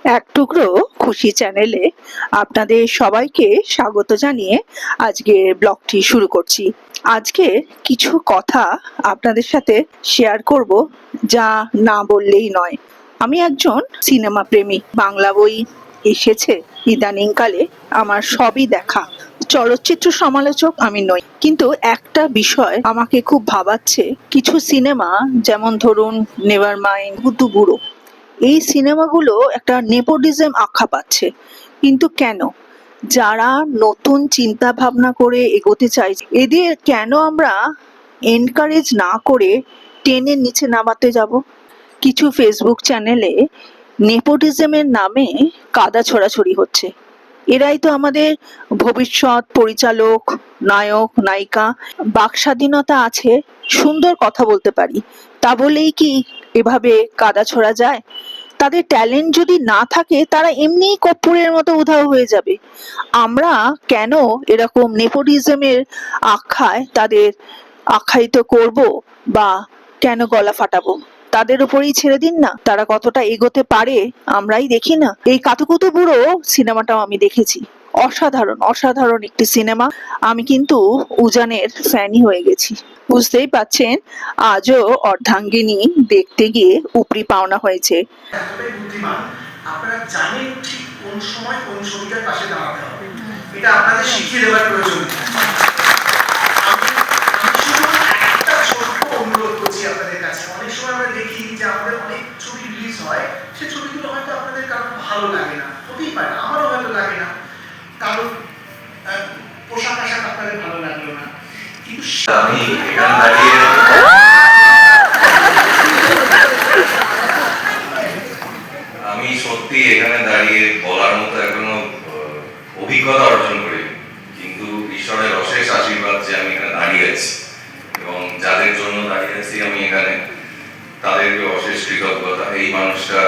এক টুকরো খুশি চ্যানেলে আপনাদের সবাইকে স্বাগত জানিয়ে আজকে ব্লগটি শুরু করছি। আজকে কিছু কথা আপনাদের সাথে শেয়ার করব, যা না বললেই নয়। আমি একজন সিনেমা প্রেমী। বাংলা বই এসেছে ইদানিংকালে, আমার সবই দেখা। চলচ্চিত্র সমালোচক আমি নই, কিন্তু একটা বিষয় আমাকে খুব ভাবাচ্ছে। কিছু সিনেমা, যেমন ধরুন নেভার মাইন্ড, বুদ্ধু বুড়ো, এই সিনেমাগুলো একটা নেপোটিজম আখ্যা পাচ্ছে। কিন্তু কেন? যারা নতুন চিন্তা ভাবনা করে এগোতে চাইছে, এদের কেন আমরা এনকারেজ না করে টেনে নিচে নামাতে যাব? কিছু ফেসবুক চ্যানেলে নেপোটিজমের নামে কাদা ছড়াছড়ি হচ্ছে। এরাই তো আমাদের ভবিষ্যৎ পরিচালক, নায়ক, নায়িকা। বাক স্বাধীনতা আছে, সুন্দর কথা বলতে পারি, তা বলেই কি এভাবে কাদা ছোড়া যায়? তাদের ট্যালেন্ট যদি না থাকে, তারা এমনিই কর্পূরের মতো উধাও হয়ে যাবে। আমরা কেন এরকম নেপোটিজমের আখ্যায় তাদের আখ্যায়িত করব, বা কেন গলা ফাটাবো? তাদের উপরেই ছেড়ে দিন না, তারা কতটা এগোতে পারে আমরাই দেখি না। এই কাতুকুতু বুড়ো সিনেমাটাও আমি দেখেছি, অসাধারণ অসাধারণ একটি সিনেমা। আমি কিন্তু উজানের ফ্যানই হয়ে গেছি। বুঝতেই পাচ্ছেন, আজও অর্ধাঙ্গিনী দেখতে গিয়ে উপরি পাওনা হয়েছে। এতটাই বুদ্ধিমান, আপনারা জানেন ঠিক কোন সময় কোন ছবিটার পাশে দাঁড়াতে হবে। এটা আপনাদের শিখিয়ে দেওয়ার প্রয়োজন। আমি শুধু একটা ছোট্ট অনুরোধ করছি আপনাদের কাছে। অনেক সময় আমরা দেখি যে আমাদের অনেক ছবি রিলিজ হয়, সে ছবিগুলো হয়তো আপনাদের কারোর ভালো লাগে না, হতেই পারে, আমারও হয়তো লাগে না, কারণ পোশাক আশাক আপনাদের ভালো লাগলো না, কিন্তু আমি এখানে দাঁড়িয়ে আমি সত্যি এখানে দাঁড়িয়ে বলার মতো এখনো অভিজ্ঞতা অর্জন করি, কিন্তু ঈশ্বরের অশেষ আশীর্বাদ যে আমি এখানে দাঁড়িয়ে আছি এবং যাদের জন্য দাঁড়িয়ে আছি আমি এখানে, তাদেরকে অশেষ কৃতজ্ঞতা। এই মানুষটা,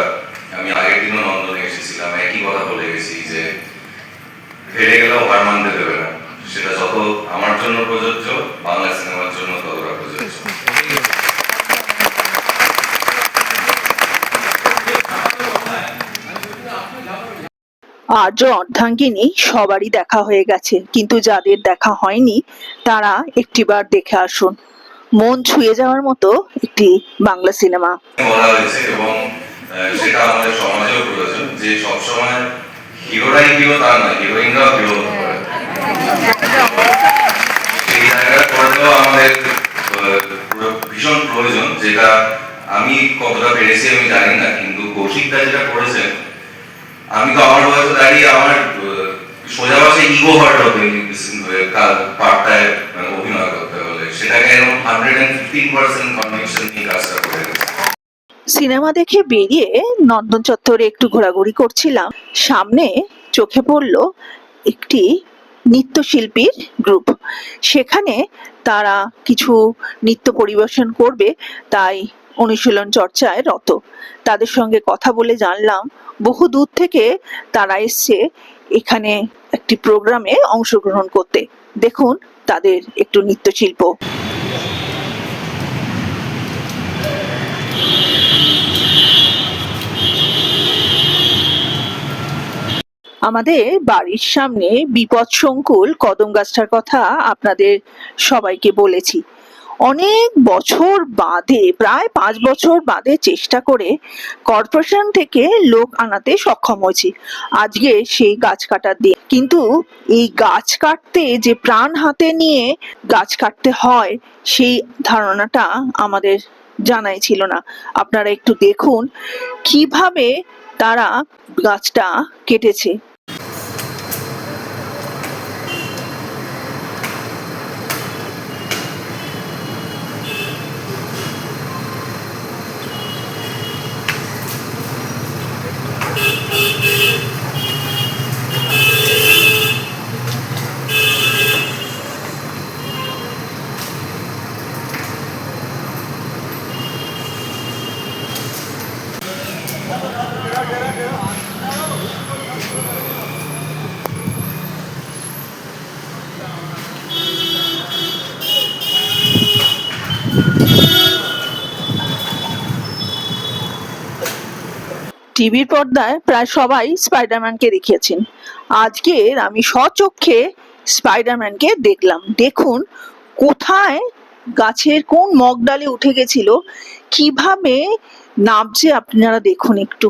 আমি আগের দিনও নন্দনে এসেছিলাম, একই কথা বলে গেছি যে হেরে গেলেও হার মানতে দেবে না। সেটা যত আমার জন্য প্রযোজ্য, বাংলা সিনেমার জন্য ততটা প্রযোজ্য। আর্য অর্ধাঙ্গিনী সবারই দেখা হয়ে গেছে, কিন্তু যাদের দেখা হয়নি তারা একটিবার দেখে আসুন। মন ছুঁয়ে যাওয়ার মতো একটি বাংলা সিনেমা। বলা হয়েছে এবং সেটা আমাদের সমাজেও প্রয়োজন যে সবসময় হিরোরাই হিরো তা নয়, হিরোইনরাও হিরো হতে পারে। সেই জায়গাটা করলেও আমাদের ভীষণ প্রয়োজন, যেটা আমি কতটা পেরেছি আমি জানি না, কিন্তু কৌশিকদা যেটা করেছেন, আমি তো আমার বয়সে দাঁড়িয়ে আমার সোজা ভাষায় ইগো হার্ট হবে পার্টটায় অভিনয় করতে হলে, সেটাকে এরকম 115% কনভিকশন নিয়ে কাজটা করে গেছে। সিনেমা দেখে বেরিয়ে নন্দন চত্বরে একটু ঘোরাঘুরি করছিলাম, সামনে চোখে পড়ল একটি নৃত্যশিল্পীর গ্রুপ। সেখানে তারা কিছু নৃত্য পরিবেশন করবে, তাই অনুশীলন চর্চায় রত। তাদের সঙ্গে কথা বলে জানলাম বহু দূর থেকে তারা এসছে এখানে একটি প্রোগ্রামে অংশগ্রহণ করতে। দেখুন তাদের একটু নৃত্যশিল্প। আমাদের বাড়ির সামনে বিপদসংকুল কদম গাছটার কথা আপনাদের সবাইকে বলেছি। অনেক বছর বাদে, প্রায় 5 বছর বাদে চেষ্টা করে কর্পোরেশন থেকে লোক আনাতে সক্ষম হয়েছি আজকে সেই গাছ কাটার দিন। কিন্তু এই গাছ কাটতে যে প্রাণ হাতে নিয়ে গাছ কাটতে হয়, সেই ধারণাটা আমাদের জানাই ছিল না। আপনারা একটু দেখুন কিভাবে তারা গাছটা কেটেছে। টিভির পর্দায় প্রায় সবাই স্পাইডারম্যানকে দেখিয়েছেন। আজকের আমি স্বচক্ষে স্পাইডারম্যানকে দেখলাম। দেখুন কোথায় গাছের কোন মগডালে উঠে গেছিল, কিভাবে নামছে আপনারা দেখুন একটু।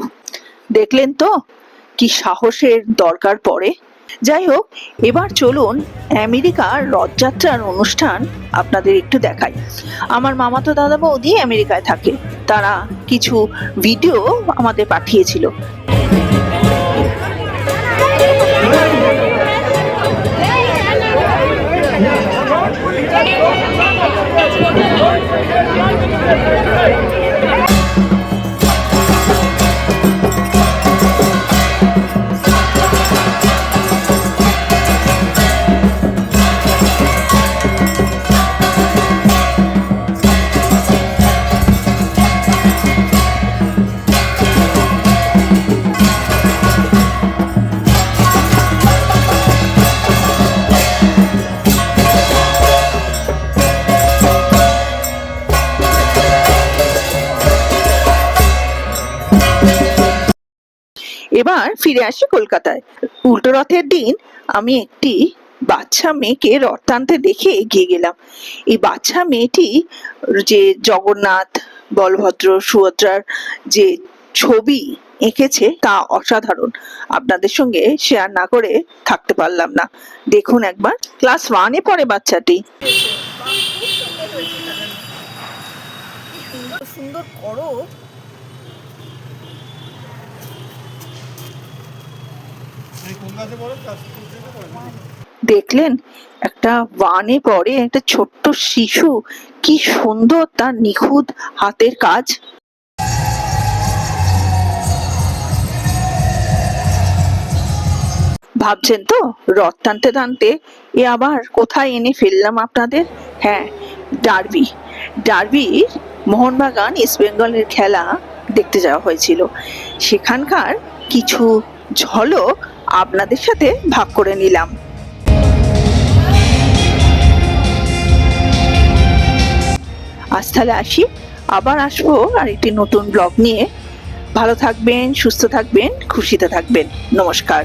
দেখলেন তো কি সাহসের দরকার পড়ে। যাই হোক, এবার চলুন আমেরিকার রথযাত্রার অনুষ্ঠান আপনাদের একটু দেখাই। আমার মামাতো দাদা বৌদি আমেরিকায় থাকে, তারা কিছু ভিডিও আমাদের পাঠিয়েছিল। এবার ফিরে আসি কলকাতায়। উল্টো রথের দিন আমি একটি বাচ্চা মেয়েকে রথ টানতে দেখে এগিয়ে গেলাম। এই বাচ্চা মেয়েটি যে জগন্নাথ, বলভদ্র, সুভদ্রার যে ছবি এঁকেছে তা অসাধারণ। আপনাদের সঙ্গে শেয়ার না করে থাকতে পারলাম না। দেখুন একবার, ক্লাস 1-এ পড়ে বাচ্চাটি। সুন্দর করো। দেখলেন একটা 1-এ পড়ে একটা ছোট্ট শিশু, কি সুন্দর তার নিখুঁত হাতের কাজ। ভাবছেন তো রথ টানতে টানতে এ আবার কোথায় এনে ফেললাম আপনাদের। হ্যাঁ, ডার্বির মোহনবাগান ইস্ট বেঙ্গলের খেলা দেখতে যাওয়া হয়েছিল। সেখানকার কিছু ঝলক আপনাদের সাথে ভাগ করে নিলাম। আজ তাহলে আসি, আবার আসবো আর একটি নতুন ব্লগ নিয়ে। ভালো থাকবেন, সুস্থ থাকবেন, খুশিতে থাকবেন। নমস্কার।